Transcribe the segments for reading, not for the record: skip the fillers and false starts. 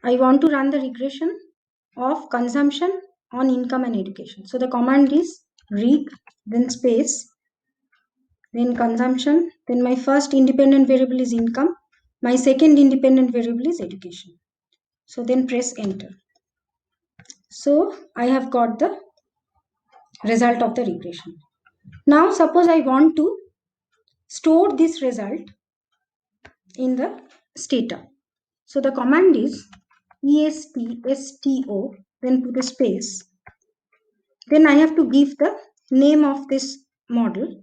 I want to run the regression of consumption on income and education. So the command is reg, then space, then consumption, then my first independent variable is income, my second independent variable is education. So then press enter. So I have got the result of the regression. Now suppose I want to store this result in the stata. So the command is ESPSTO, then put a space. Then I have to give the name of this model.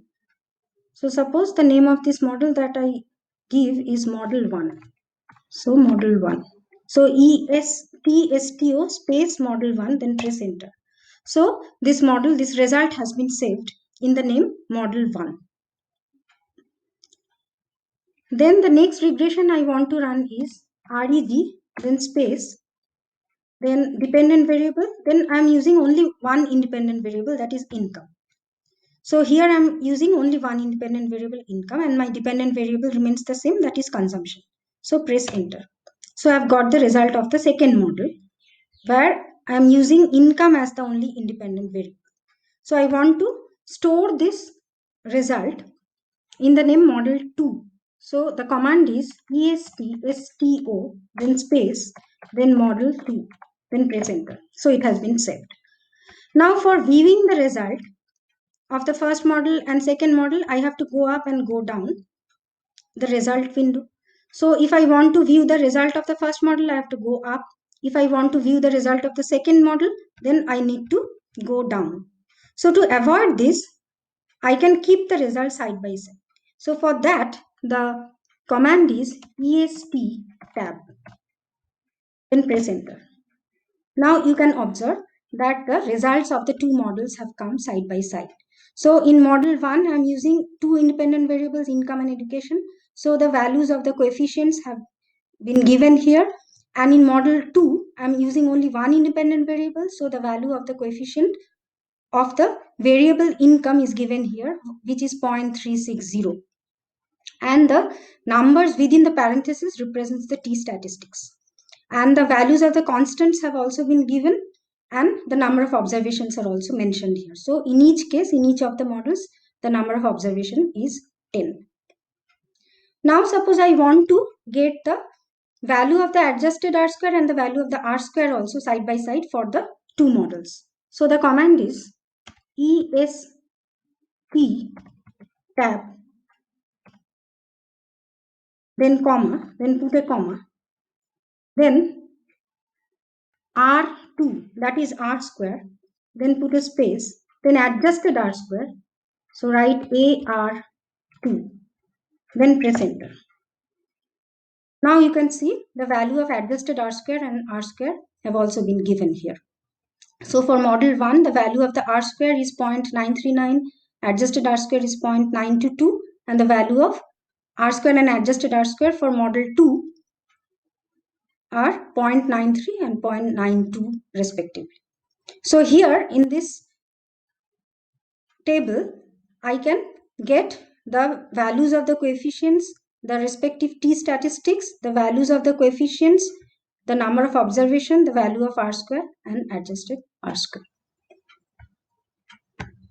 So suppose the name of this model that I give is model 1. So model 1. So ESPSTO space model 1, then press enter. So this model, this result has been saved in the name model 1. Then the next regression I want to run is reg, then space, then dependent variable. Then I'm using only one independent variable, that is income. So here I'm using only one independent variable, income, and my dependent variable remains the same, that is consumption. So press enter. So I've got the result of the second model where I'm using income as the only independent variable. So I want to store this result in the name model 2. So the command is ESPSTO, then space, then model 2, then press enter. So it has been saved. Now for viewing the result of the first model and second model, I have to go up and go down the result window. So if I want to view the result of the first model, I have to go up. If I want to view the result of the second model, then I need to go down. So to avoid this, I can keep the result side by side. So for that, the command is ESP tab. Then press enter. Now you can observe that the results of the two models have come side by side. So in model 1, I'm using two independent variables, income and education. So the values of the coefficients have been given here. And in model 2, I'm using only one independent variable. So the value of the coefficient of the variable income is given here, which is 0.360. And the numbers within the parentheses represents the t statistics. And the values of the constants have also been given, and the number of observations are also mentioned here. So in each case, in each of the models, the number of observation is 10. Now suppose I want to get the value of the adjusted R square and the value of the R square also side by side for the two models. So the command is ESP tab, then comma, then put a comma, then R2, that is R square, then put a space, then adjusted R square. So write AR2, then press enter. Now you can see the value of adjusted R square and R square have also been given here. So for model 1, the value of the R square is 0.939, adjusted R square is 0.922, and the value of R square and adjusted R square for model 2 are 0.93 and 0.92 respectively. So here in this table, I can get the values of the coefficients, the respective t statistics, the values of the coefficients, the number of observation, the value of R square and adjusted R square.